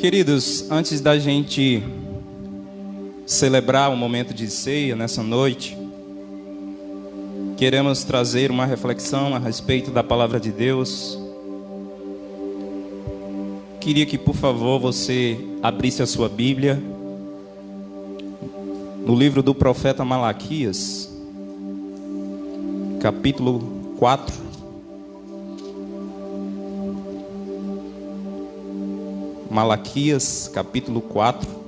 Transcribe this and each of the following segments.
Queridos, antes da gente celebrar o momento de ceia nessa noite, queremos trazer uma reflexão a respeito da palavra de Deus. Queria que, por favor, você abrisse a sua Bíblia no livro do profeta Malaquias, capítulo 4. Malaquias, capítulo 4.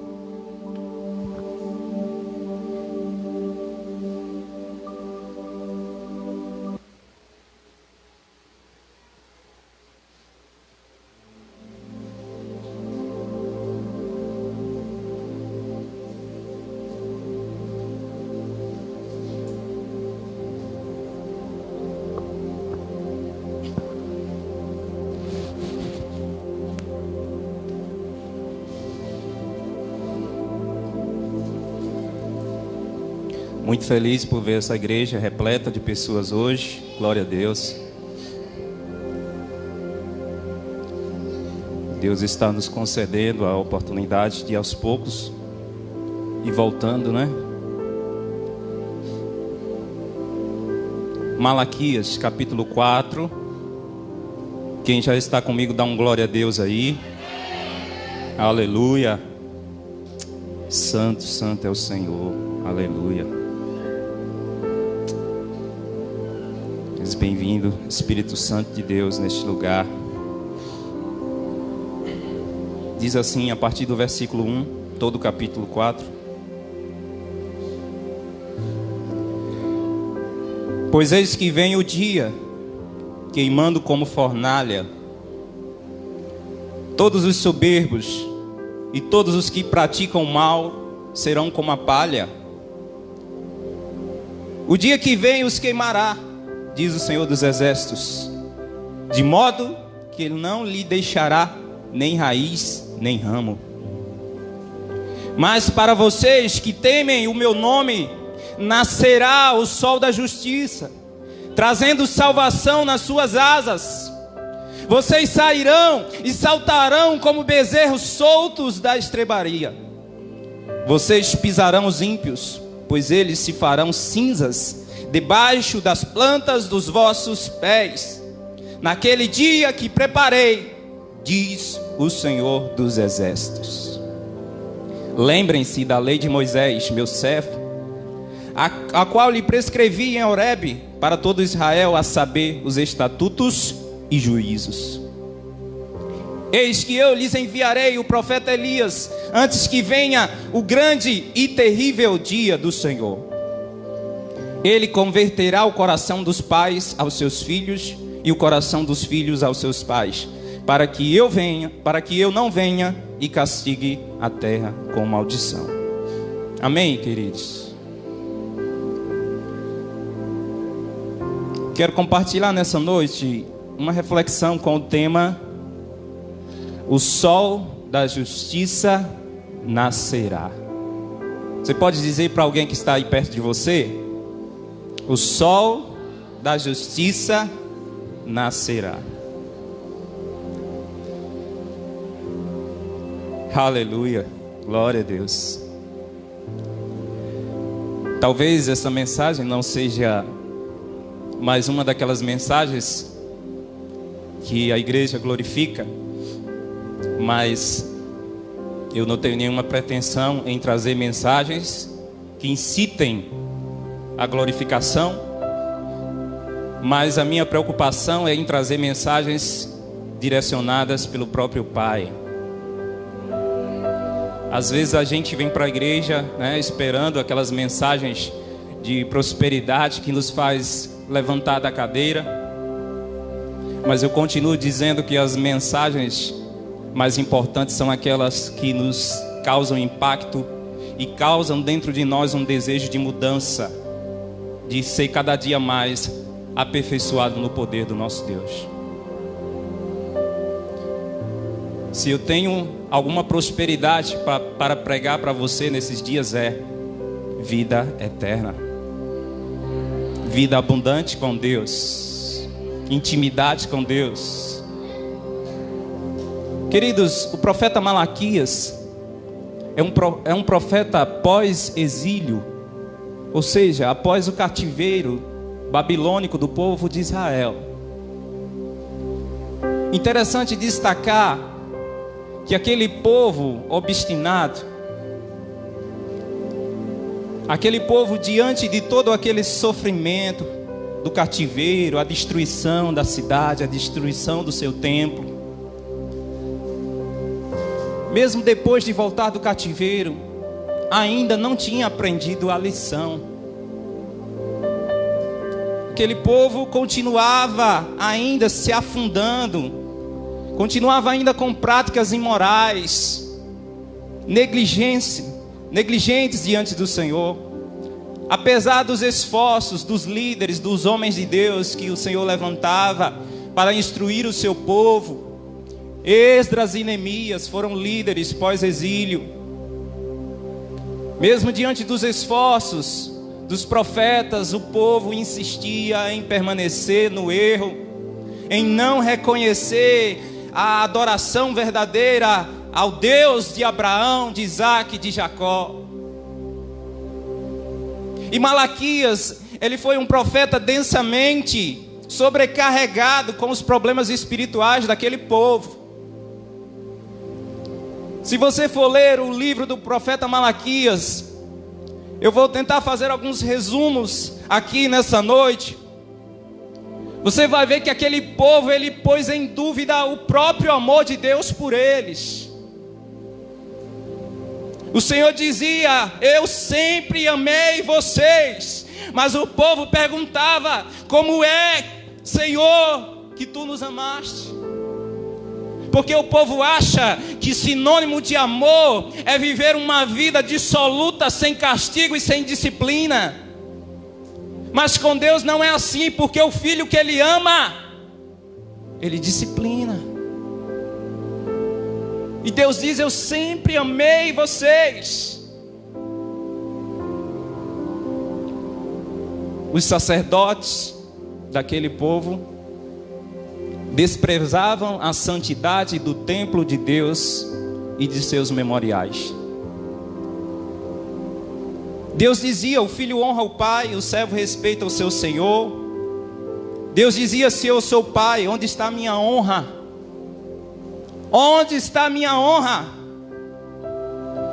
Muito feliz por ver essa igreja repleta de pessoas hoje. Glória a Deus. Deus está nos concedendo a oportunidade de aos poucos ir voltando, né? Malaquias, capítulo 4. Quem já está comigo, dá um glória a Deus aí. Aleluia. Santo, santo é o Senhor. Aleluia. Bem-vindo, Espírito Santo de Deus, neste lugar. Diz assim, a partir do versículo 1, todo o capítulo 4. Pois eis que vem o dia, queimando como fornalha, todos os soberbos e todos os que praticam mal serão como a palha. O dia que vem os queimará, diz o Senhor dos Exércitos, de modo que Ele não lhe deixará nem raiz, nem ramo. Mas para vocês que temem o meu nome, nascerá o sol da justiça, trazendo salvação nas suas asas. Vocês sairão e saltarão como bezerros soltos da estrebaria. Vocês pisarão os ímpios, pois eles se farão cinzas debaixo das plantas dos vossos pés, naquele dia que preparei, diz o Senhor dos Exércitos. Lembrem-se da lei de Moisés, meu servo, a qual lhe prescrevi em Horebe para todo Israel, a saber, os estatutos e juízos. Eis que eu lhes enviarei o profeta Elias, antes que venha o grande e terrível dia do Senhor. Ele converterá o coração dos pais aos seus filhos e o coração dos filhos aos seus pais, para que eu não venha e castigue a terra com maldição. Amém, queridos? Quero compartilhar nessa noite uma reflexão com o tema: o sol da justiça nascerá. Você pode dizer para alguém que está aí perto de você: o sol da justiça nascerá. Aleluia, glória a Deus. Talvez essa mensagem não seja mais uma daquelas mensagens que a igreja glorifica, mas eu não tenho nenhuma pretensão em trazer mensagens que incitem a glorificação, mas a minha preocupação é em trazer mensagens direcionadas pelo próprio Pai. Às vezes a gente vem para a igreja, né, esperando aquelas mensagens de prosperidade que nos faz levantar da cadeira, mas eu continuo dizendo que as mensagens mais importantes são aquelas que nos causam impacto e causam dentro de nós um desejo de mudança, de ser cada dia mais aperfeiçoado no poder do nosso Deus. Se eu tenho alguma prosperidade para pregar para você nesses dias, é vida eterna, vida abundante com Deus, intimidade com Deus. Queridos, o profeta Malaquias é um profeta pós-exílio, ou seja, após o cativeiro babilônico do povo de Israel. Interessante destacar que aquele povo obstinado, aquele povo diante de todo aquele sofrimento do cativeiro, a destruição da cidade, a destruição do seu templo, mesmo depois de voltar do cativeiro, ainda não tinha aprendido a lição. Aquele povo continuava ainda se afundando, continuava ainda com práticas imorais, negligentes diante do Senhor. Apesar dos esforços dos líderes, dos homens de Deus que o Senhor levantava para instruir o seu povo, Esdras e Neemias foram líderes pós-exílio. Mesmo diante dos esforços dos profetas, o povo insistia em permanecer no erro, em não reconhecer a adoração verdadeira ao Deus de Abraão, de Isaac e de Jacó. E Malaquias, ele foi um profeta densamente sobrecarregado com os problemas espirituais daquele povo. Se você for ler o livro do profeta Malaquias, eu vou tentar fazer alguns resumos aqui nessa noite. Você vai ver que aquele povo, ele pôs em dúvida o próprio amor de Deus por eles. O Senhor dizia: eu sempre amei vocês. Mas o povo perguntava: como é, Senhor, que tu nos amaste? Porque o povo acha que sinônimo de amor é viver uma vida dissoluta, sem castigo e sem disciplina. Mas com Deus não é assim, porque o filho que Ele ama, Ele disciplina. E Deus diz: eu sempre amei vocês. Os sacerdotes daquele povo desprezavam a santidade do templo de Deus e de seus memoriais. Deus dizia: o filho honra o pai, o servo respeita o seu senhor. Deus dizia: se eu sou pai, onde está a minha honra? Onde está a minha honra?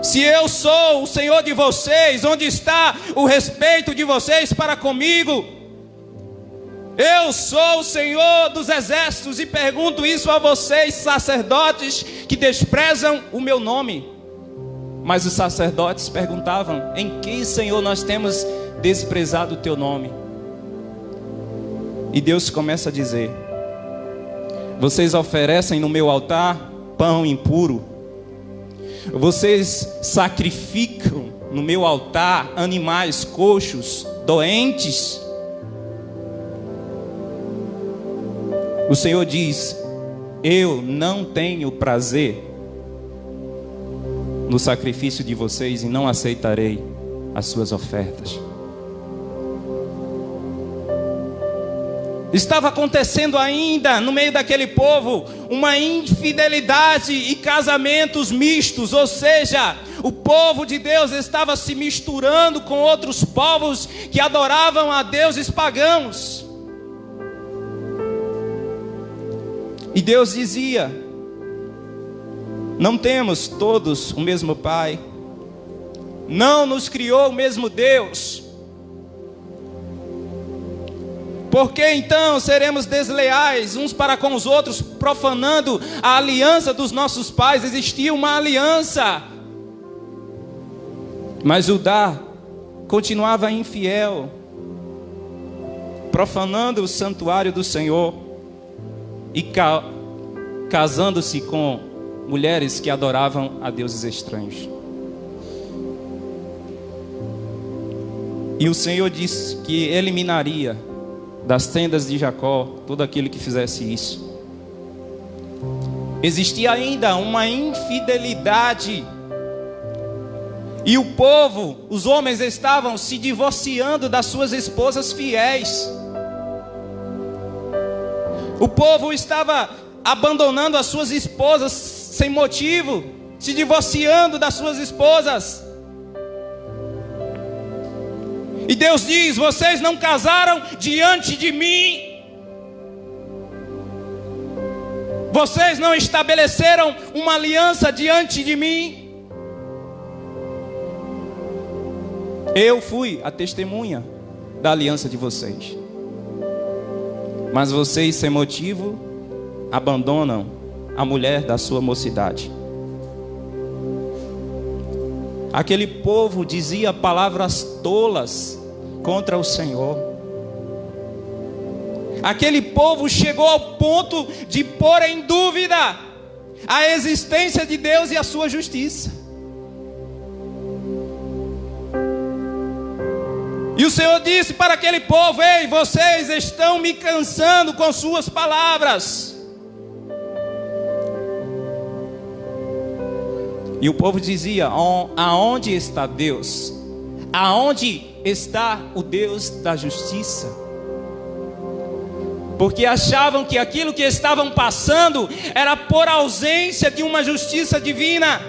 Se eu sou o Senhor de vocês, onde está o respeito de vocês para comigo? Eu sou o Senhor dos exércitos e pergunto isso a vocês, sacerdotes, que desprezam o meu nome. Mas os sacerdotes perguntavam: em que, Senhor, nós temos desprezado o teu nome? E Deus começa a dizer: vocês oferecem no meu altar pão impuro, vocês sacrificam no meu altar animais coxos, doentes. O Senhor diz: eu não tenho prazer no sacrifício de vocês e não aceitarei as suas ofertas. Estava acontecendo ainda no meio daquele povo uma infidelidade e casamentos mistos, ou seja, o povo de Deus estava se misturando com outros povos que adoravam a deuses pagãos. E Deus dizia: não temos todos o mesmo Pai, não nos criou o mesmo Deus. Por que então seremos desleais uns para com os outros, profanando a aliança dos nossos pais? Existia uma aliança, mas Judá continuava infiel, profanando o santuário do Senhor e casando-se com mulheres que adoravam a deuses estranhos. E o Senhor disse que eliminaria das tendas de Jacó todo aquele que fizesse isso. Existia ainda uma infidelidade, e o povo, os homens, estavam se divorciando das suas esposas fiéis. O povo estava abandonando as suas esposas sem motivo, se divorciando das suas esposas. E Deus diz: vocês não casaram diante de mim. Vocês não estabeleceram uma aliança diante de mim. Eu fui a testemunha da aliança de vocês. Mas vocês, sem motivo, abandonam a mulher da sua mocidade. Aquele povo dizia palavras tolas contra o Senhor. Aquele povo chegou ao ponto de pôr em dúvida a existência de Deus e a sua justiça. E o Senhor disse para aquele povo: ei, vocês estão me cansando com suas palavras. E o povo dizia: aonde está Deus? Aonde está o Deus da justiça? Porque achavam que aquilo que estavam passando era por ausência de uma justiça divina.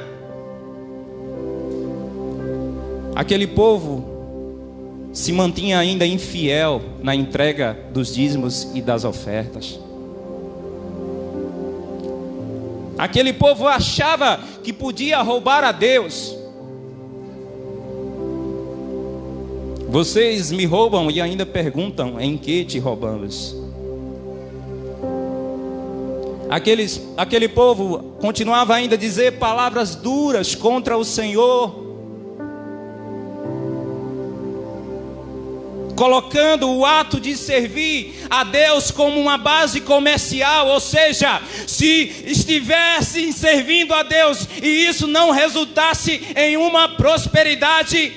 Aquele povo se mantinha ainda infiel na entrega dos dízimos e das ofertas. Aquele povo achava que podia roubar a Deus. Vocês me roubam e ainda perguntam: em que te roubamos? Aquele povo continuava ainda a dizer palavras duras contra o Senhor, colocando o ato de servir a Deus como uma base comercial. Ou seja, se estivessem servindo a Deus e isso não resultasse em uma prosperidade,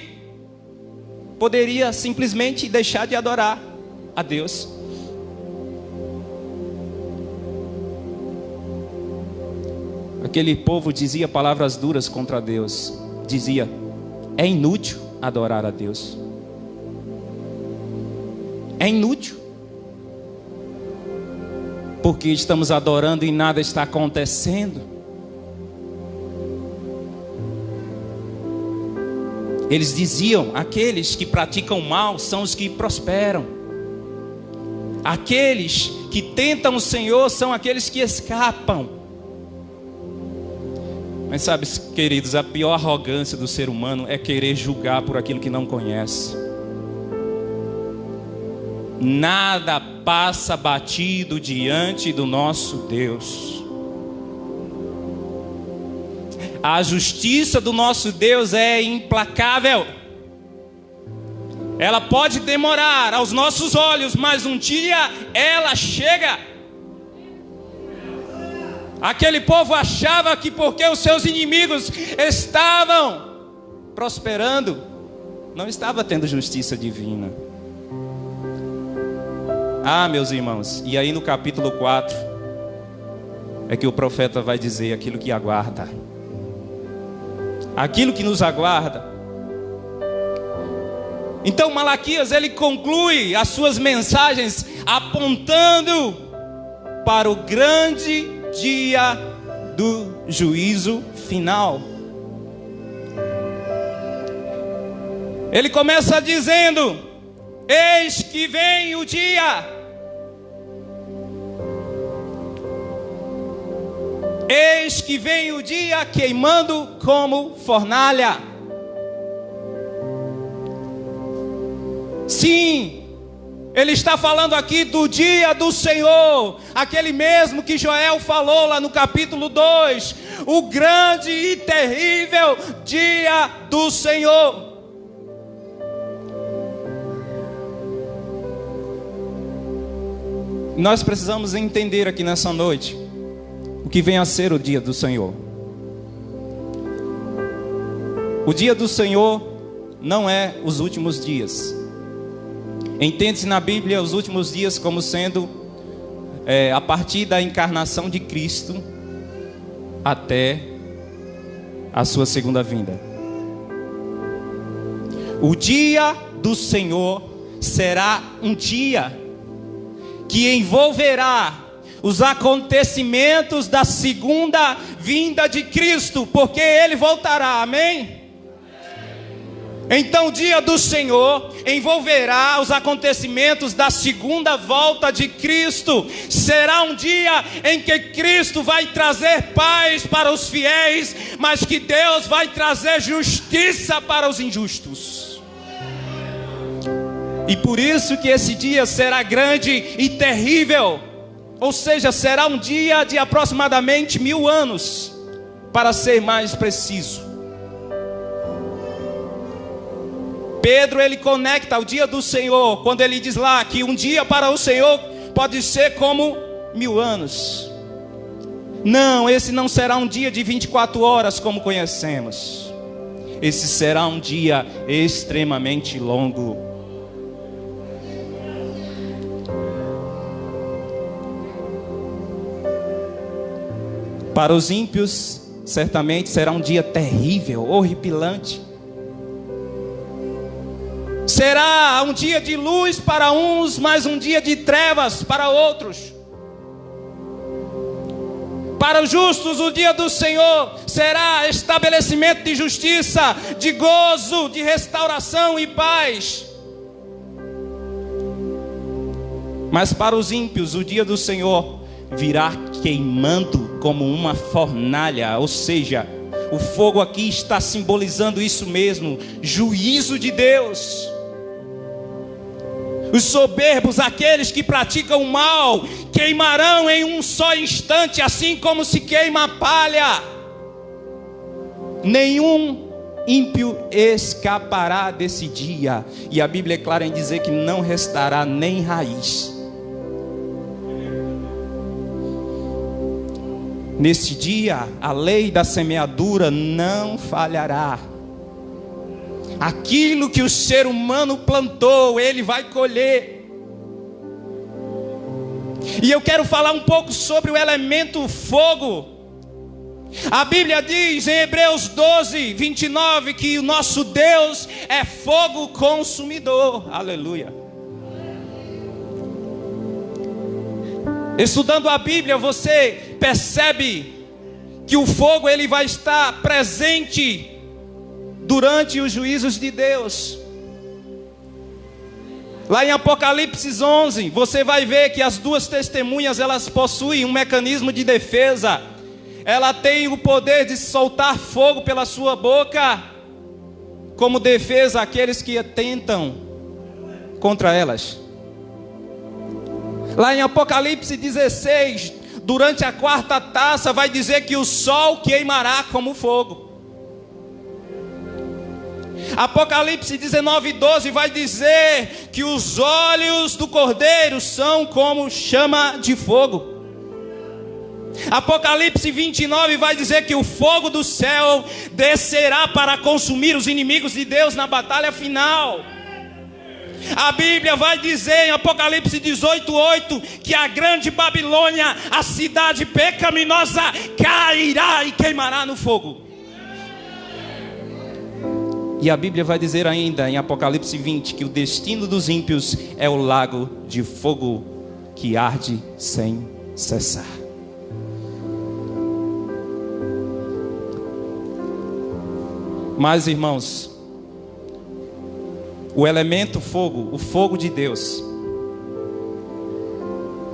poderia simplesmente deixar de adorar a Deus. Aquele povo dizia palavras duras contra Deus. Dizia: é inútil adorar a Deus. É inútil, porque estamos adorando e nada está acontecendo. Eles diziam: aqueles que praticam mal são os que prosperam. Aqueles que tentam o Senhor são aqueles que escapam. Mas sabe, queridos, a pior arrogância do ser humano é querer julgar por aquilo que não conhece. Nada passa batido diante do nosso Deus. A justiça do nosso Deus é implacável. Ela pode demorar aos nossos olhos, mas um dia ela chega. Aquele povo achava que porque os seus inimigos estavam prosperando, não estava tendo justiça divina. Ah, meus irmãos, e aí no capítulo 4 é que o profeta vai dizer aquilo que aguarda. Aquilo que nos aguarda. Então Malaquias, ele conclui as suas mensagens apontando para o grande dia do juízo final. Ele começa dizendo: eis que vem o dia. Eis que vem o dia queimando como fornalha. Sim, ele está falando aqui do dia do Senhor, aquele mesmo que Joel falou lá no capítulo 2, o grande e terrível dia do Senhor. Nós precisamos entender aqui nessa noite o que vem a ser o dia do Senhor. O dia do Senhor não é os últimos dias. Entende-se na Bíblia os últimos dias como sendo a partir da encarnação de Cristo até a sua segunda vinda. O dia do Senhor será um dia que envolverá os acontecimentos da segunda vinda de Cristo, porque Ele voltará, amém? Então o dia do Senhor envolverá os acontecimentos da segunda volta de Cristo. Será um dia em que Cristo vai trazer paz para os fiéis, mas que Deus vai trazer justiça para os injustos. E por isso que esse dia será grande e terrível. Ou seja, será um dia de aproximadamente 1000 anos, para ser mais preciso. Pedro, ele conecta o dia do Senhor, quando ele diz lá que um dia para o Senhor pode ser como 1000 anos. Não, esse não será um dia de 24 horas como conhecemos. Esse será um dia extremamente longo. Para os ímpios, certamente será um dia terrível, horripilante. Será um dia de luz para uns, mas um dia de trevas para outros. Para os justos, o dia do Senhor será estabelecimento de justiça, de gozo, de restauração e paz. Mas para os ímpios, o dia do Senhor virá queimando como uma fornalha, ou seja, o fogo aqui está simbolizando isso mesmo, juízo de Deus. Os soberbos, aqueles que praticam o mal, queimarão em um só instante, assim como se queima a palha. Nenhum ímpio escapará desse dia, e a Bíblia é clara em dizer que não restará nem raiz. Nesse dia, a lei da semeadura não falhará. Aquilo que o ser humano plantou, ele vai colher. E eu quero falar um pouco sobre o elemento fogo. A Bíblia diz em Hebreus 12, 29, que o nosso Deus é fogo consumidor. Aleluia. Estudando a Bíblia, você percebe que o fogo ele vai estar presente durante os juízos de Deus. Lá em Apocalipse 11, você vai ver que as duas testemunhas, elas possuem um mecanismo de defesa. Ela tem o poder de soltar fogo pela sua boca, como defesa àqueles que atentam contra elas. Lá em Apocalipse 16, durante a quarta taça, vai dizer que o sol queimará como fogo. Apocalipse 19, 12 vai dizer que os olhos do Cordeiro são como chama de fogo. Apocalipse 29 vai dizer que o fogo do céu descerá para consumir os inimigos de Deus na batalha final. A Bíblia vai dizer em Apocalipse 18:8 que a grande Babilônia, a cidade pecaminosa, cairá e queimará no fogo. E a Bíblia vai dizer ainda em Apocalipse 20 que o destino dos ímpios é o lago de fogo que arde sem cessar. Mas, irmãos, o elemento fogo, o fogo de Deus,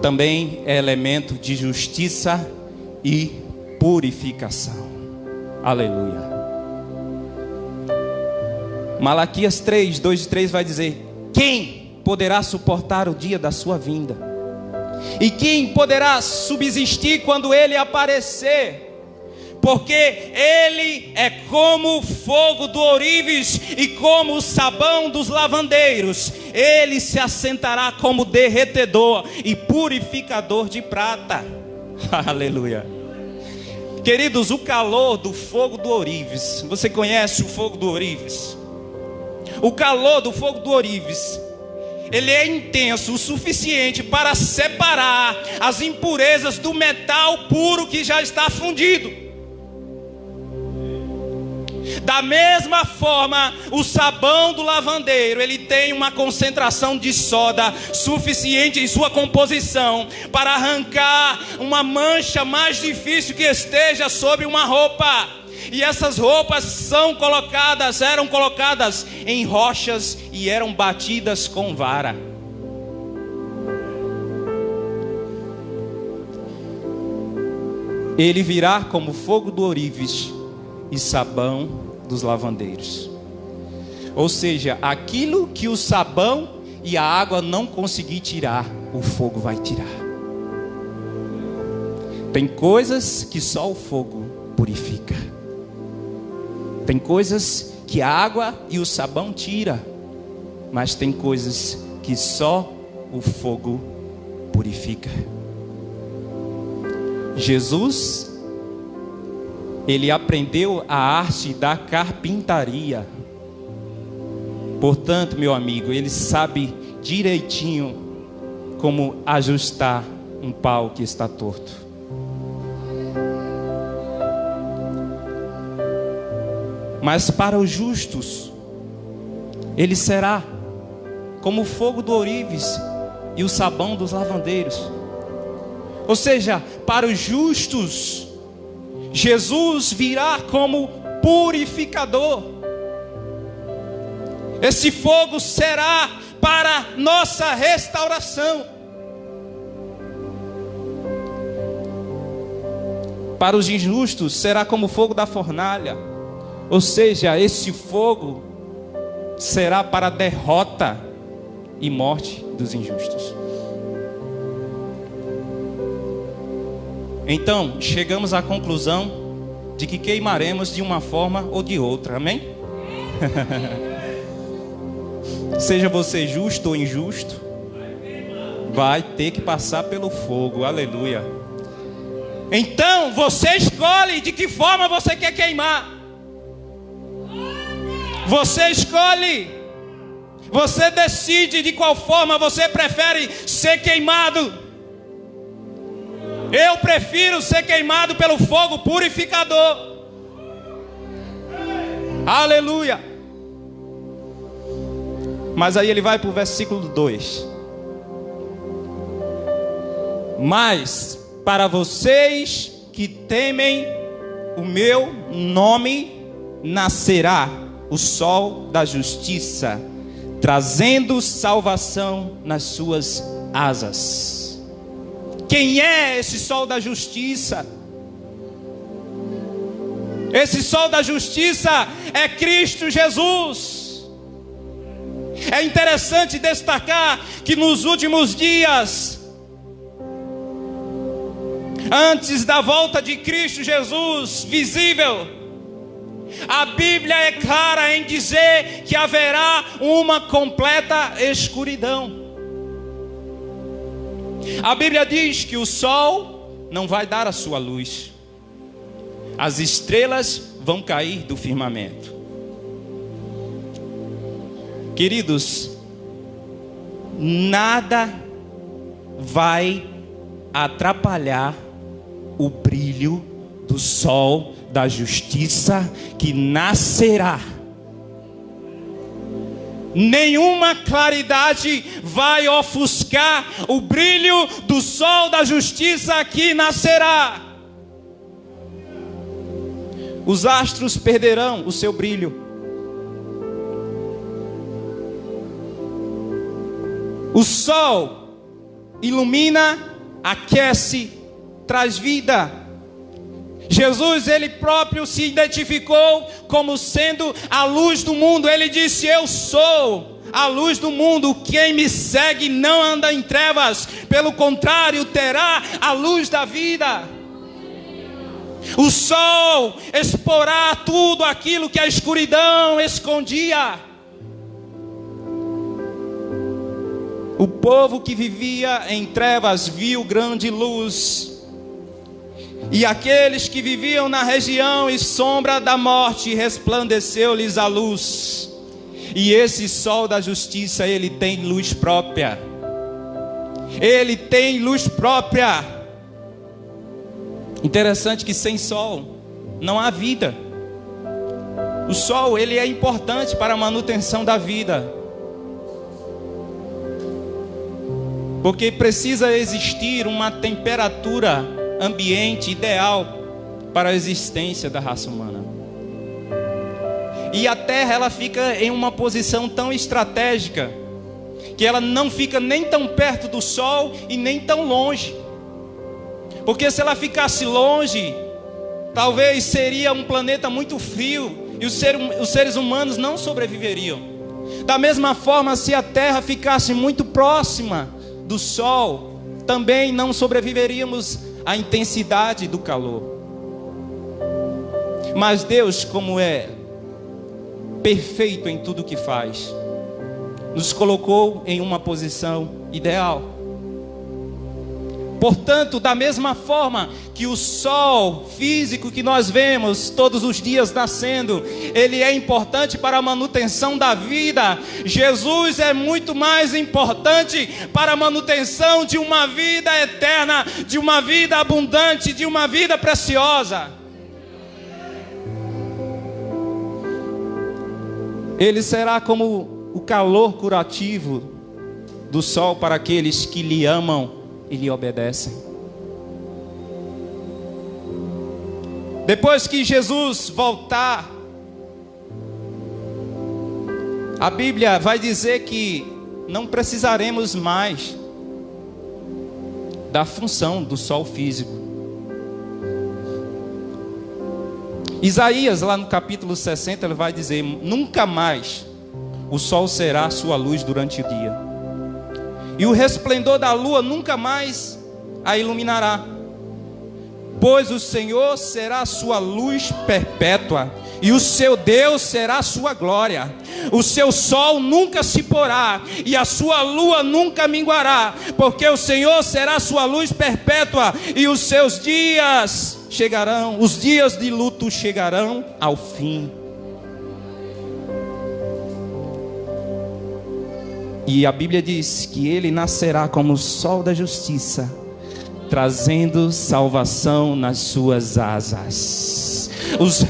também é elemento de justiça e purificação. Aleluia. Malaquias 3, 2 e 3 vai dizer: quem poderá suportar o dia da sua vinda? E quem poderá subsistir quando ele aparecer? Porque ele é como o fogo do ourives e como o sabão dos lavandeiros. Ele se assentará como derretedor e purificador de prata. Aleluia. Queridos, o calor do fogo do ourives, você conhece o fogo do ourives? O calor do fogo do ourives, ele é intenso o suficiente para separar as impurezas do metal puro que já está fundido. Da mesma forma, o sabão do lavandeiro, ele tem uma concentração de soda suficiente em sua composição para arrancar uma mancha mais difícil que esteja sobre uma roupa. E essas roupas eram colocadas em rochas e eram batidas com vara. Ele virá como fogo do ourives e sabão dos lavandeiros. Ou seja, aquilo que o sabão e a água não conseguir tirar, o fogo vai tirar. Tem coisas que só o fogo purifica. Tem coisas que a água e o sabão tira, mas tem coisas que só o fogo purifica. Jesus, ele aprendeu a arte da carpintaria. Portanto, meu amigo, ele sabe direitinho como ajustar um pau que está torto. Mas para os justos, ele será como o fogo do ourives e o sabão dos lavandeiros. Ou seja, para os justos, Jesus virá como purificador. Esse fogo será para nossa restauração. Para os injustos, será como o fogo da fornalha. Ou seja, esse fogo será para a derrota e morte dos injustos. Então, chegamos à conclusão de que queimaremos de uma forma ou de outra, amém? Seja você justo ou injusto, vai ter que passar pelo fogo, aleluia. Então, você escolhe de que forma você quer queimar. Você escolhe. Você decide de qual forma você prefere ser queimado. Eu prefiro ser queimado pelo fogo purificador. Aleluia. Mas aí ele vai para o versículo 2. Mas para vocês que temem o meu nome, nascerá o sol da justiça, trazendo salvação nas suas asas. Quem é esse sol da justiça? Esse sol da justiça é Cristo Jesus. É interessante destacar que nos últimos dias, antes da volta de Cristo Jesus visível, a Bíblia é clara em dizer que haverá uma completa escuridão. A Bíblia diz que o sol não vai dar a sua luz. As estrelas vão cair do firmamento. Queridos, nada vai atrapalhar o brilho do sol da justiça que nascerá. Nenhuma claridade vai ofuscar o brilho do sol da justiça que nascerá. Os astros perderão o seu brilho. O sol ilumina, aquece, traz vida. Jesus, ele próprio se identificou como sendo a luz do mundo. Ele disse: eu sou a luz do mundo. Quem me segue não anda em trevas, pelo contrário, terá a luz da vida. O sol exporá tudo aquilo que a escuridão escondia. O povo que vivia em trevas viu grande luz. E aqueles que viviam na região e sombra da morte, resplandeceu-lhes a luz. E esse sol da justiça, ele tem luz própria. Ele tem luz própria. Interessante que sem sol não há vida. O sol, ele é importante para a manutenção da vida. Porque precisa existir uma temperatura ambiente ideal para a existência da raça humana. E a Terra, ela fica em uma posição tão estratégica que ela não fica nem tão perto do Sol e nem tão longe. Porque se ela ficasse longe, talvez seria um planeta muito frio e os seres humanos não sobreviveriam. Da mesma forma, se a Terra ficasse muito próxima do Sol, também não sobreviveríamos à intensidade do calor. Mas Deus, como é perfeito em tudo que faz, nos colocou em uma posição ideal. Portanto, da mesma forma que o sol físico que nós vemos todos os dias nascendo, ele é importante para a manutenção da vida, Jesus é muito mais importante para a manutenção de uma vida eterna, de uma vida abundante, de uma vida preciosa. Ele será como o calor curativo do sol para aqueles que lhe amam e lhe obedecem. Depois que Jesus voltar, a Bíblia vai dizer que não precisaremos mais da função do sol físico. Isaías, lá no capítulo 60, ele vai dizer: nunca mais o sol será sua luz durante o dia, e o resplendor da lua nunca mais a iluminará, pois o Senhor será sua luz perpétua, e o seu Deus será sua glória. O seu sol nunca se porá, e a sua lua nunca minguará, porque o Senhor será sua luz perpétua, e os seus dias chegarão, os dias de luto chegarão ao fim. E a Bíblia diz que ele nascerá como o sol da justiça, trazendo salvação nas suas asas. Os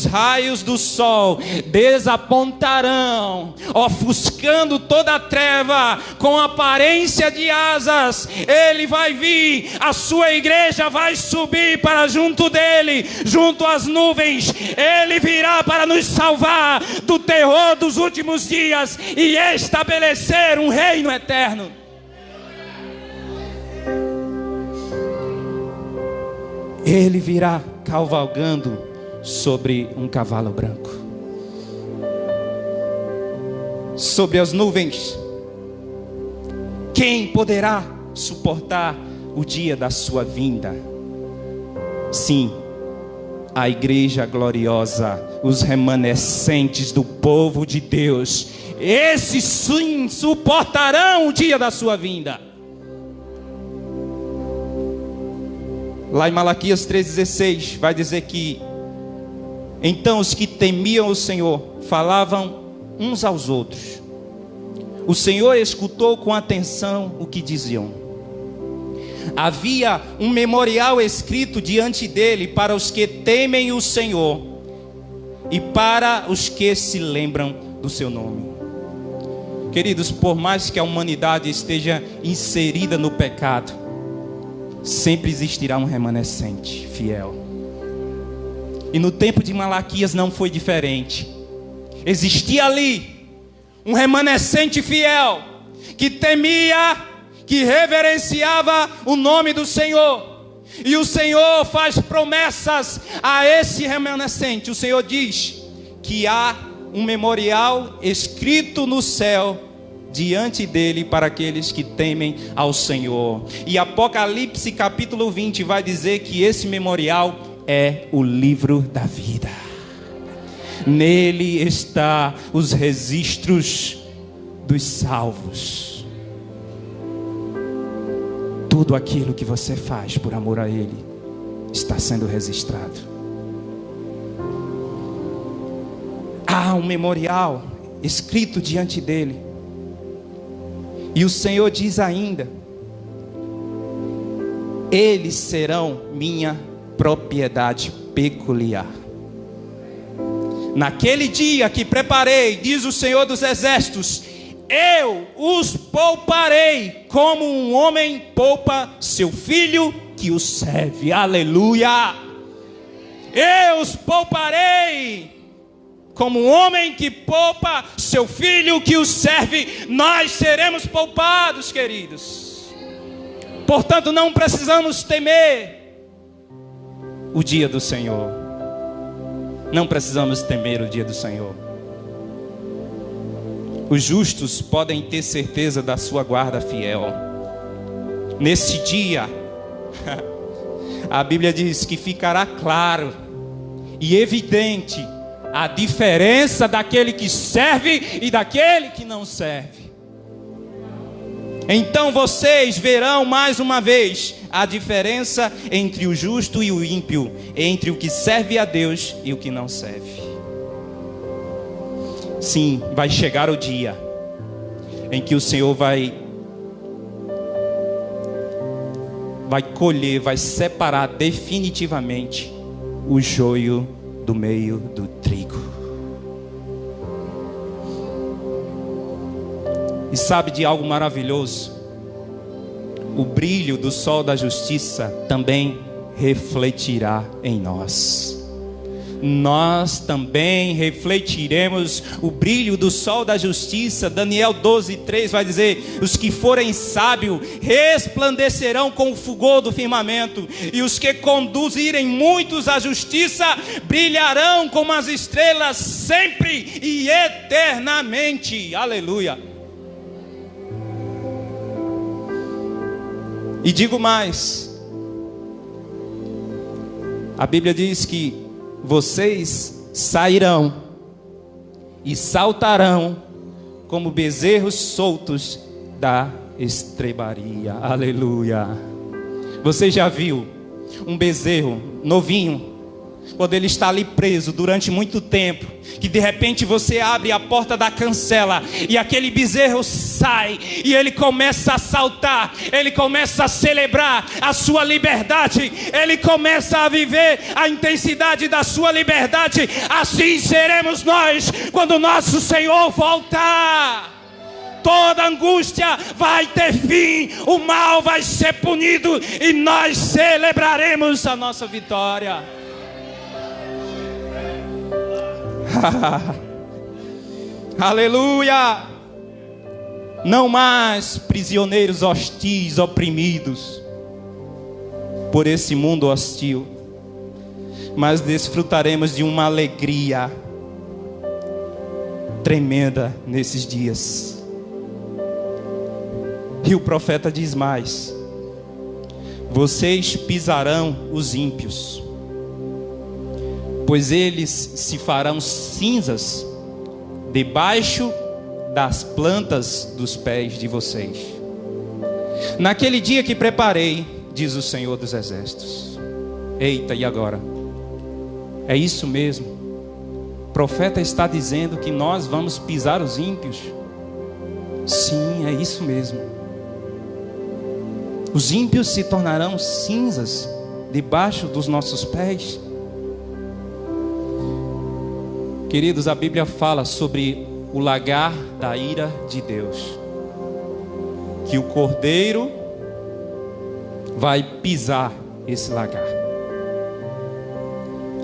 raios do sol desapontarão, ofuscando toda a treva com aparência de asas. Ele vai vir, a sua igreja vai subir para junto dele, junto às nuvens. Ele virá para nos salvar do terror dos últimos dias e estabelecer um reino eterno. Ele virá cavalgando sobre um cavalo branco, sobre as nuvens. Quem poderá suportar o dia da sua vinda? Sim, a igreja gloriosa, os remanescentes do povo de Deus. Esses sim suportarão o dia da sua vinda. Lá em Malaquias 3,16 vai dizer que então os que temiam o Senhor falavam uns aos outros. O Senhor escutou com atenção o que diziam. Havia um memorial escrito diante dele para os que temem o Senhor e para os que se lembram do seu nome. Queridos, por mais que a humanidade esteja inserida no pecado, sempre existirá um remanescente fiel. E no tempo de Malaquias não foi diferente. Existia ali um remanescente fiel, que temia, que reverenciava o nome do Senhor. E o Senhor faz promessas a esse remanescente. O Senhor diz que há um memorial escrito no céu diante dele para aqueles que temem ao Senhor. E Apocalipse capítulo 20 vai dizer que esse memorial é o livro da vida. Nele está os registros dos salvos. Tudo aquilo que você faz por amor a Ele está sendo registrado. Há um memorial escrito diante dele. E o Senhor diz ainda: eles serão minha propriedade peculiar. Naquele dia que preparei, diz o Senhor dos Exércitos, eu os pouparei, como um homem poupa seu filho que o serve. Aleluia! Eu os pouparei, como um homem que poupa seu filho que o serve. Nós seremos poupados, queridos. Portanto, não precisamos temer o dia do Senhor. Não precisamos temer o dia do Senhor. Os justos podem ter certeza da sua guarda fiel. Nesse dia, a Bíblia diz que ficará claro e evidente a diferença daquele que serve e daquele que não serve. Então vocês verão mais uma vez a diferença entre o justo e o ímpio, entre o que serve a Deus e o que não serve. Sim, vai chegar o dia em que o Senhor vai colher, vai separar definitivamente o joio do meio do trigo. E sabe de algo maravilhoso? O brilho do sol da justiça também refletirá em nós. Nós também refletiremos o brilho do sol da justiça. Daniel 12:3 vai dizer: os que forem sábios resplandecerão com o fulgor do firmamento, e os que conduzirem muitos à justiça brilharão como as estrelas sempre e eternamente. Aleluia. E digo mais, a Bíblia diz que vocês sairão e saltarão como bezerros soltos da estrebaria. Aleluia. Você já viu um bezerro novinho, quando ele está ali preso durante muito tempo, que de repente você abre a porta da cancela e aquele bezerro sai e ele começa a saltar, ele começa a celebrar a sua liberdade, ele começa a viver a intensidade da sua liberdade. Assim seremos nós quando nosso Senhor voltar. Toda angústia vai ter fim, o mal vai ser punido e nós celebraremos a nossa vitória. Aleluia. Não mais prisioneiros hostis, oprimidos por esse mundo hostil, mas desfrutaremos de uma alegria tremenda nesses dias. E o profeta diz mais: vocês pisarão os ímpios, pois eles se farão cinzas debaixo das plantas dos pés de vocês. Naquele dia que preparei, diz o Senhor dos Exércitos. Eita, e agora? É isso mesmo? O profeta está dizendo que nós vamos pisar os ímpios? Sim, é isso mesmo. Os ímpios se tornarão cinzas debaixo dos nossos pés. Queridos, a Bíblia fala sobre o lagar da ira de Deus, que o Cordeiro vai pisar esse lagar.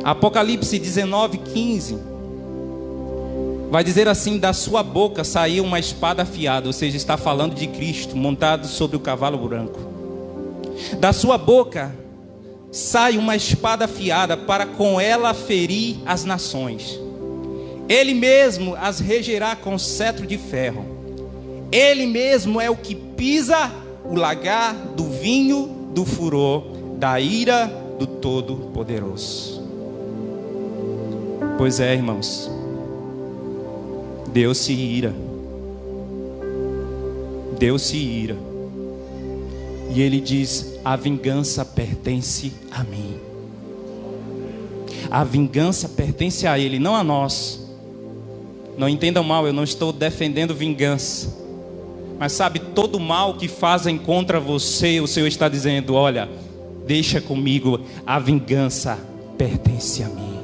Apocalipse 19:15 vai dizer assim: da sua boca saiu uma espada afiada, ou seja, está falando de Cristo montado sobre o cavalo branco. Da sua boca sai uma espada afiada para com ela ferir as nações. Ele mesmo as regerá com cetro de ferro. Ele mesmo é o que pisa o lagar do vinho do furor da ira do Todo-Poderoso. Pois é, irmãos, Deus se ira. Deus se ira. E Ele diz: a vingança pertence a mim. A vingança pertence a Ele, não a nós. Não entendam mal, eu não estou defendendo vingança. Mas sabe, todo mal que fazem contra você, o Senhor está dizendo: olha, deixa comigo, a vingança pertence a mim.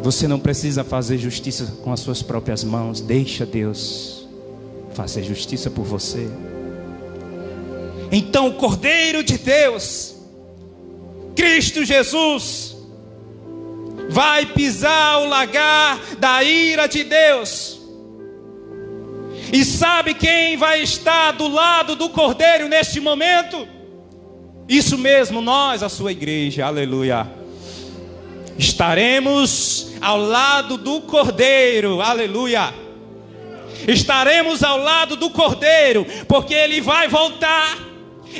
Você não precisa fazer justiça com as suas próprias mãos. Deixa Deus fazer justiça por você. Então o Cordeiro de Deus, Cristo Jesus, vai pisar o lagar da ira de Deus. E sabe quem vai estar do lado do Cordeiro neste momento? Isso mesmo, nós, a sua igreja, aleluia. Estaremos ao lado do Cordeiro, aleluia. Estaremos ao lado do Cordeiro, porque Ele vai voltar,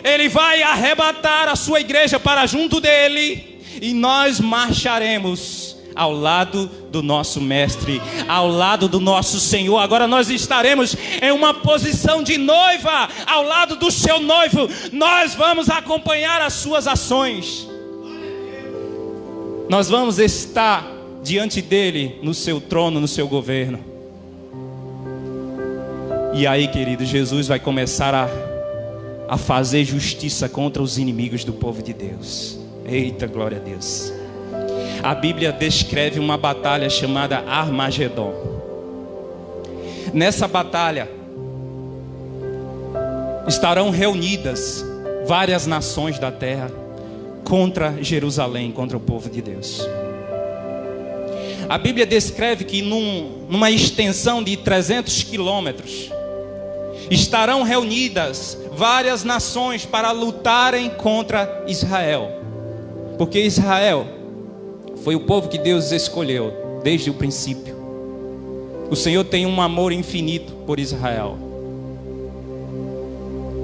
Ele vai arrebatar a sua igreja para junto dEle, e nós marcharemos ao lado do nosso Mestre, ao lado do nosso Senhor. Agora nós estaremos em uma posição de noiva, ao lado do seu noivo. Nós vamos acompanhar as suas ações. Nós vamos estar diante dele, no seu trono, no seu governo. E aí, querido, Jesus vai começar a fazer justiça contra os inimigos do povo de Deus. Eita, glória a Deus. A Bíblia descreve uma batalha chamada Armagedon. Nessa batalha estarão reunidas várias nações da terra contra Jerusalém, contra o povo de Deus. A Bíblia descreve que numa extensão de 300 quilômetros estarão reunidas várias nações para lutarem contra Israel. Porque Israel foi o povo que Deus escolheu desde o princípio. O Senhor tem um amor infinito por Israel.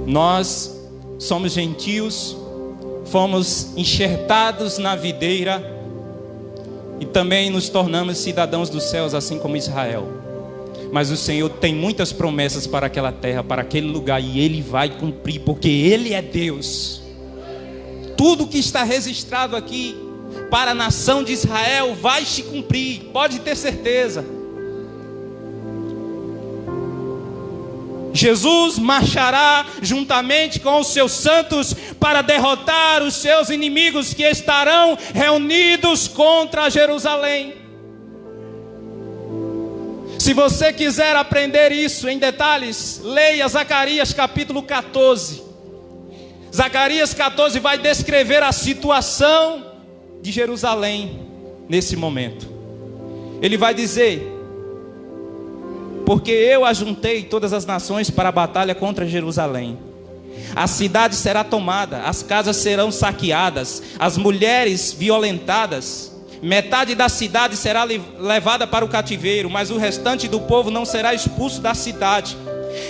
Nós somos gentios, fomos enxertados na videira e também nos tornamos cidadãos dos céus, assim como Israel. Mas o Senhor tem muitas promessas para aquela terra, para aquele lugar, e Ele vai cumprir, porque Ele é Deus. Tudo que está registrado aqui para a nação de Israel vai se cumprir, pode ter certeza. Jesus marchará juntamente com os seus santos para derrotar os seus inimigos que estarão reunidos contra Jerusalém. Se você quiser aprender isso em detalhes, leia Zacarias capítulo 14. Zacarias 14 vai descrever a situação de Jerusalém nesse momento. Ele vai dizer: porque eu ajuntei todas as nações para a batalha contra Jerusalém. A cidade será tomada, as casas serão saqueadas, as mulheres violentadas. Metade da cidade será levada para o cativeiro, mas o restante do povo não será expulso da cidade.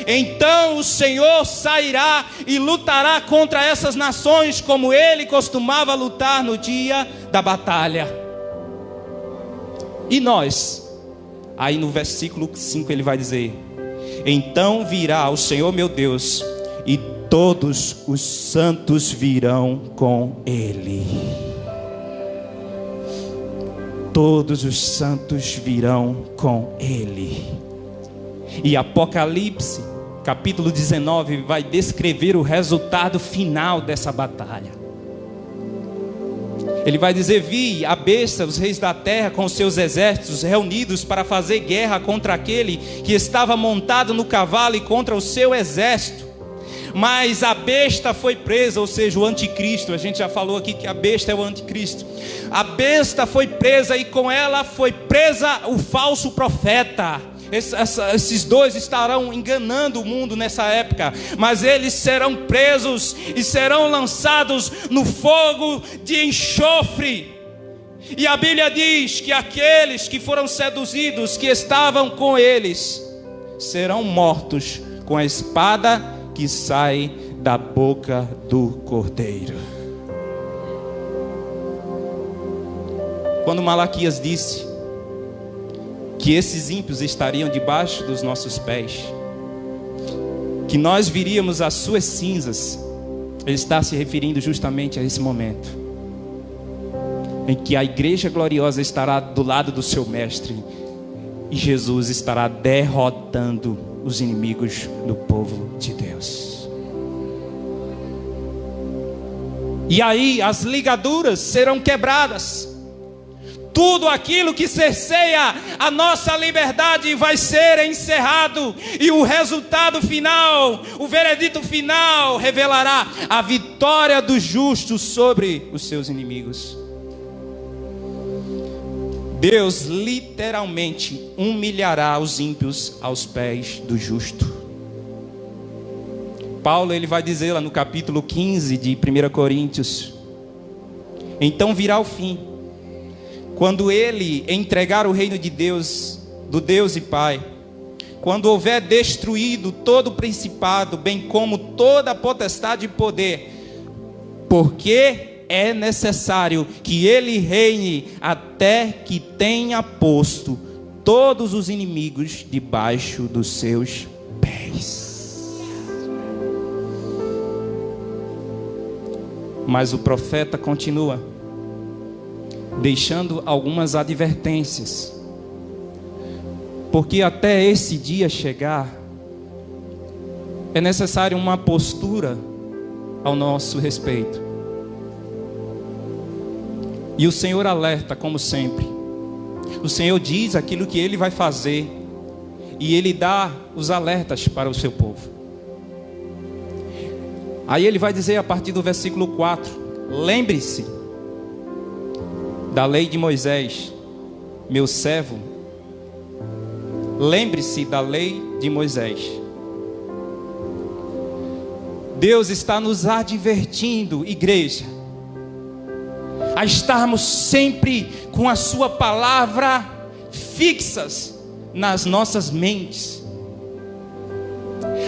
Então o Senhor sairá e lutará contra essas nações, como ele costumava lutar no dia da batalha. E nós? Aí no versículo 5 ele vai dizer: então virá o Senhor meu Deus, e todos os santos virão com ele. Todos os santos virão com ele. E Apocalipse, capítulo 19, vai descrever o resultado final dessa batalha. Ele vai dizer: vi a besta, os reis da terra com os seus exércitos reunidos para fazer guerra contra aquele que estava montado no cavalo e contra o seu exército. Mas a besta foi presa, ou seja, o anticristo. A gente já falou aqui que a besta é o anticristo. A besta foi presa e com ela foi presa o falso profeta. Esses dois estarão enganando o mundo nessa época, mas eles serão presos e serão lançados no fogo de enxofre. E a Bíblia diz que aqueles que foram seduzidos, que estavam com eles, serão mortos com a espada que sai da boca do Cordeiro. Quando Malaquias disse que esses ímpios estariam debaixo dos nossos pés, que nós viríamos as suas cinzas, ele está se referindo justamente a esse momento em que a igreja gloriosa estará do lado do seu mestre e Jesus estará derrotando os inimigos do povo de Deus. E aí as ligaduras serão quebradas. Tudo aquilo que cerceia a nossa liberdade vai ser encerrado, e o resultado final, o veredito final, revelará a vitória do justo sobre os seus inimigos. Deus literalmente humilhará os ímpios aos pés do justo. Paulo, ele vai dizer lá no capítulo 15 de 1 Coríntios: então virá o fim, quando ele entregar o reino de Deus, do Deus e Pai, quando houver destruído todo o principado, bem como toda a potestade e poder, porque é necessário que ele reine até que tenha posto todos os inimigos debaixo dos seus pés. Mas o profeta continua, deixando algumas advertências, porque até esse dia chegar, é necessário uma postura ao nosso respeito. E o Senhor alerta, como sempre. O Senhor diz aquilo que Ele vai fazer, e Ele dá os alertas para o seu povo. Aí Ele vai dizer a partir do versículo 4: lembre-se da lei de Moisés, meu servo. Lembre-se da lei de Moisés. Deus está nos advertindo, igreja, a estarmos sempre com a sua palavra fixas nas nossas mentes,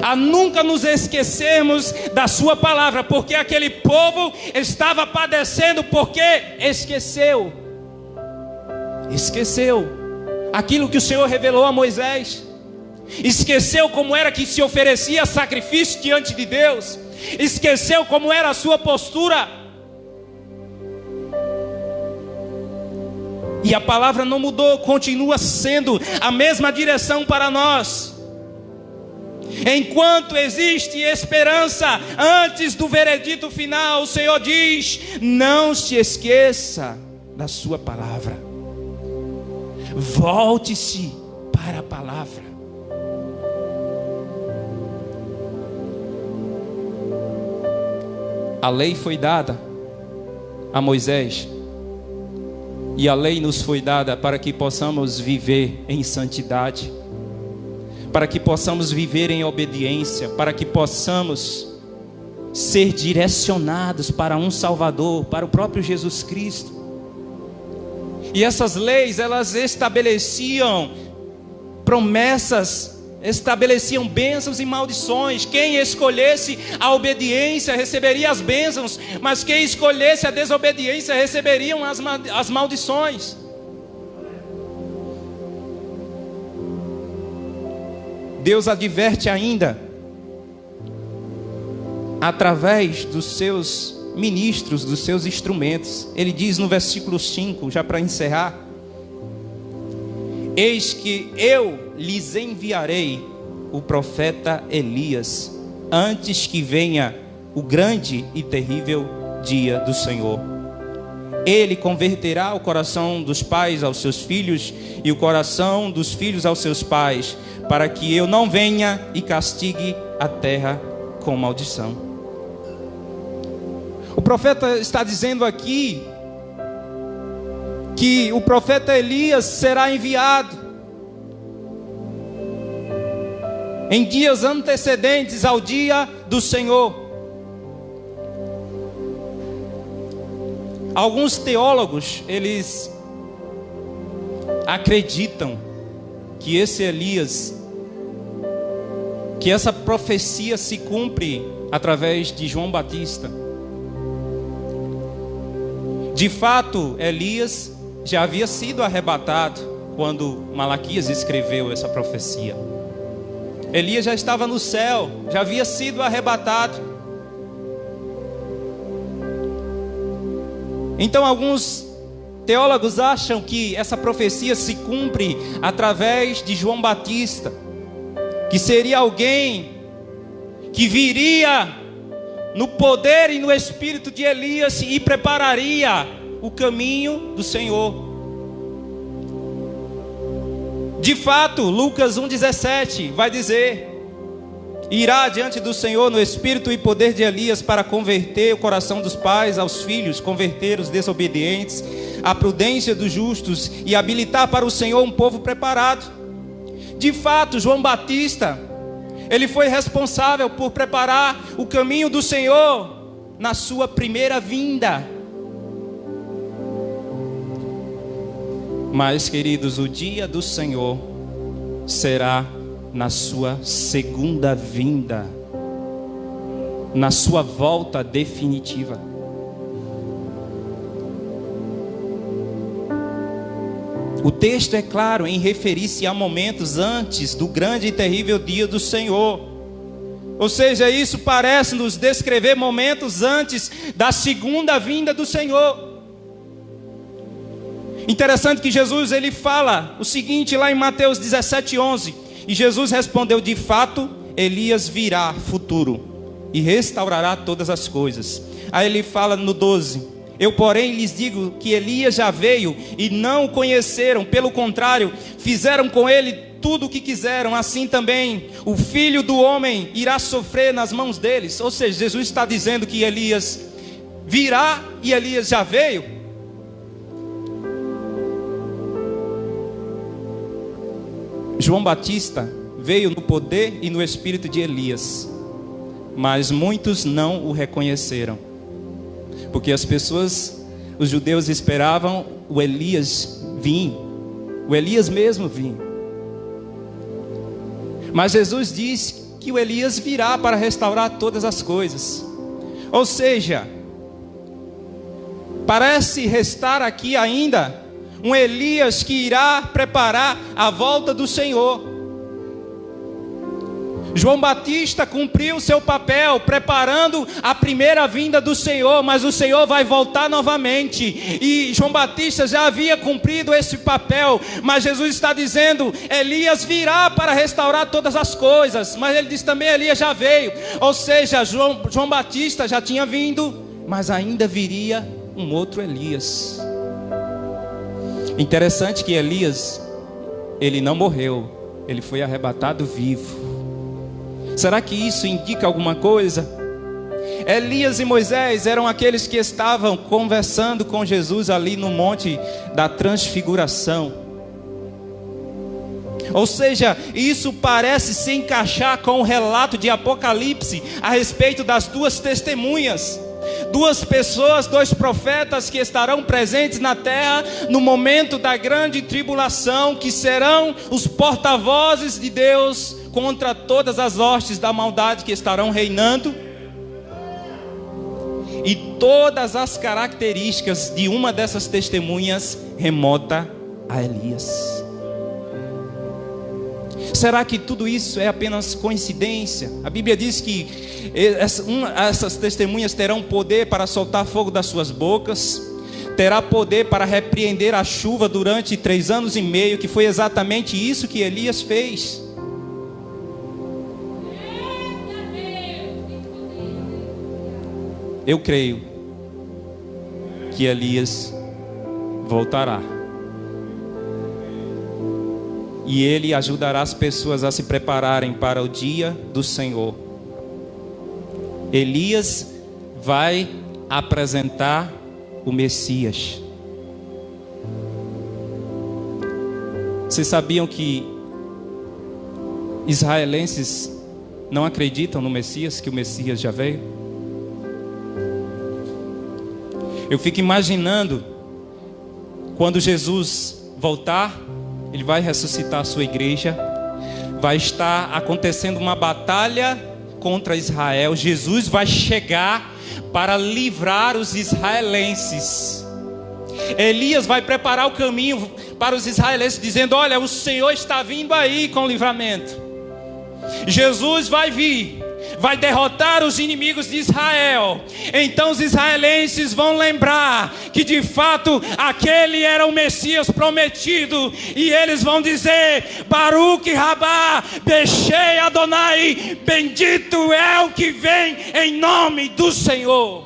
a nunca nos esquecermos da sua palavra, porque aquele povo estava padecendo porque esqueceu aquilo que o Senhor revelou a Moisés, esqueceu como era que se oferecia sacrifício diante de Deus, esqueceu como era a sua postura. E a palavra não mudou, continua sendo a mesma direção para nós. Enquanto existe esperança antes do veredito final, o Senhor diz: não se esqueça da sua palavra. Volte-se para a palavra. A lei foi dada a Moisés, e a lei nos foi dada para que possamos viver em santidade, para que possamos viver em obediência, para que possamos ser direcionados para um Salvador, para o próprio Jesus Cristo. E essas leis, elas estabeleciam promessas, estabeleciam bênçãos e maldições. Quem escolhesse a obediência receberia as bênçãos, mas quem escolhesse a desobediência receberiam as maldições. Deus adverte ainda, através dos seus ministros, dos seus instrumentos. Ele diz no versículo 5, já para encerrar: eis que eu lhes enviarei o profeta Elias, antes que venha o grande e terrível dia do Senhor. Ele converterá o coração dos pais aos seus filhos, e o coração dos filhos aos seus pais, para que eu não venha e castigue a terra com maldição. O profeta está dizendo aqui que o profeta Elias será enviado em dias antecedentes ao dia do Senhor. Alguns teólogos, eles acreditam que esse Elias, que essa profecia se cumpre através de João Batista. De fato, Elias já havia sido arrebatado quando Malaquias escreveu essa profecia. Elias já estava no céu, já havia sido arrebatado. Então alguns teólogos acham que essa profecia se cumpre através de João Batista, que seria alguém que viria no poder e no espírito de Elias e prepararia o caminho do Senhor. De fato, Lucas 1,17 vai dizer: irá diante do Senhor no espírito e poder de Elias para converter o coração dos pais aos filhos, converter os desobedientes à prudência dos justos e habilitar para o Senhor um povo preparado. De fato, João Batista, ele foi responsável por preparar o caminho do Senhor na sua primeira vinda. Mas, queridos, o dia do Senhor será na sua segunda vinda, na sua volta definitiva. O texto é claro em referir-se a momentos antes do grande e terrível dia do Senhor. Ou seja, isso parece nos descrever momentos antes da segunda vinda do Senhor. Interessante que Jesus, ele fala o seguinte lá em Mateus 17:11. E Jesus respondeu: de fato, Elias virá futuro e restaurará todas as coisas. Aí ele fala no 12: eu, porém, lhes digo que Elias já veio e não o conheceram. Pelo contrário, fizeram com ele tudo o que quiseram. Assim também o Filho do Homem irá sofrer nas mãos deles. Ou seja, Jesus está dizendo que Elias virá e Elias já veio. João Batista veio no poder e no espírito de Elias, mas muitos não o reconheceram, porque as pessoas, os judeus esperavam o Elias vir, o Elias mesmo vir. Mas Jesus disse que o Elias virá para restaurar todas as coisas. Ou seja, parece restar aqui ainda um Elias que irá preparar a volta do Senhor. João Batista cumpriu seu papel preparando a primeira vinda do Senhor, mas o Senhor vai voltar novamente. E João Batista já havia cumprido esse papel, mas Jesus está dizendo: Elias virá para restaurar todas as coisas. Mas ele diz também: Elias já veio. Ou seja, João Batista já tinha vindo, mas ainda viria um outro Elias. Interessante que Elias, ele não morreu, ele foi arrebatado vivo. Será que isso indica alguma coisa? Elias e Moisés eram aqueles que estavam conversando com Jesus ali no monte da transfiguração. Ou seja, isso parece se encaixar com o relato de Apocalipse a respeito das duas testemunhas. Duas pessoas, dois profetas que estarão presentes na terra no momento da grande tribulação, que serão os porta-vozes de Deus contra todas as hostes da maldade que estarão reinando. E todas as características de uma dessas testemunhas remota a Elias. Será que tudo isso é apenas coincidência? A Bíblia diz que essas testemunhas terão poder para soltar fogo das suas bocas, terá poder para repreender a chuva durante 3 anos e meio, que foi exatamente isso que Elias fez. Eu creio que Elias voltará. E ele ajudará as pessoas a se prepararem para o dia do Senhor. Elias vai apresentar o Messias. Vocês sabiam que israelenses não acreditam no Messias, que o Messias já veio? Eu fico imaginando quando Jesus voltar, ele vai ressuscitar a sua igreja, vai estar acontecendo uma batalha contra Israel. Jesus vai chegar para livrar os israelenses. Elias vai preparar o caminho para os israelenses, dizendo: olha, o Senhor está vindo aí com livramento. Jesus vai vir, vai derrotar os inimigos de Israel. Então os israelenses vão lembrar que de fato aquele era o Messias prometido, e eles vão dizer: Baruch Rabá, Beshei Adonai, bendito é o que vem em nome do Senhor.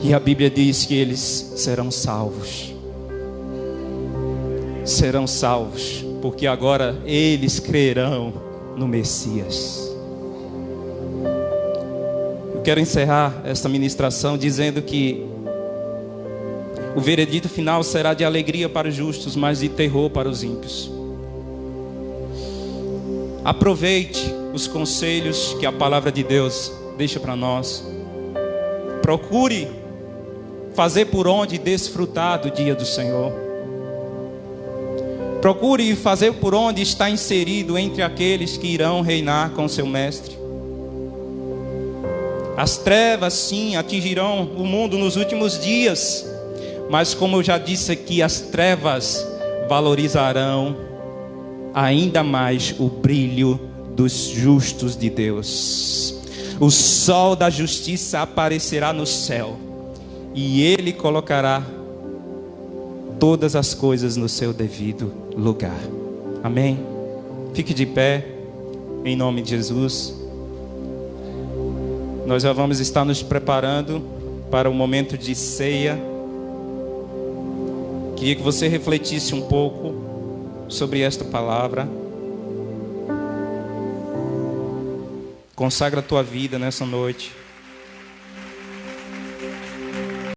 E a Bíblia diz que eles serão salvos. serão salvos, porque agora eles crerão no Messias. Eu quero encerrar esta ministração dizendo que o veredito final será de alegria para os justos, mas de terror para os ímpios. Aproveite os conselhos que a palavra de Deus deixa para nós. Procure fazer por onde desfrutar do dia do Senhor. Procure fazer por onde está inserido entre aqueles que irão reinar com seu mestre. As trevas, sim, atingirão o mundo nos últimos dias, mas como eu já disse aqui, as trevas valorizarão ainda mais o brilho dos justos de Deus. O sol da justiça aparecerá no céu, e ele colocará todas as coisas no seu devido lugar. Amém? Fique de pé, em nome de Jesus. Nós já vamos estar nos preparando para o momento de ceia. Queria que você refletisse um pouco sobre esta palavra. Consagra a tua vida nessa noite.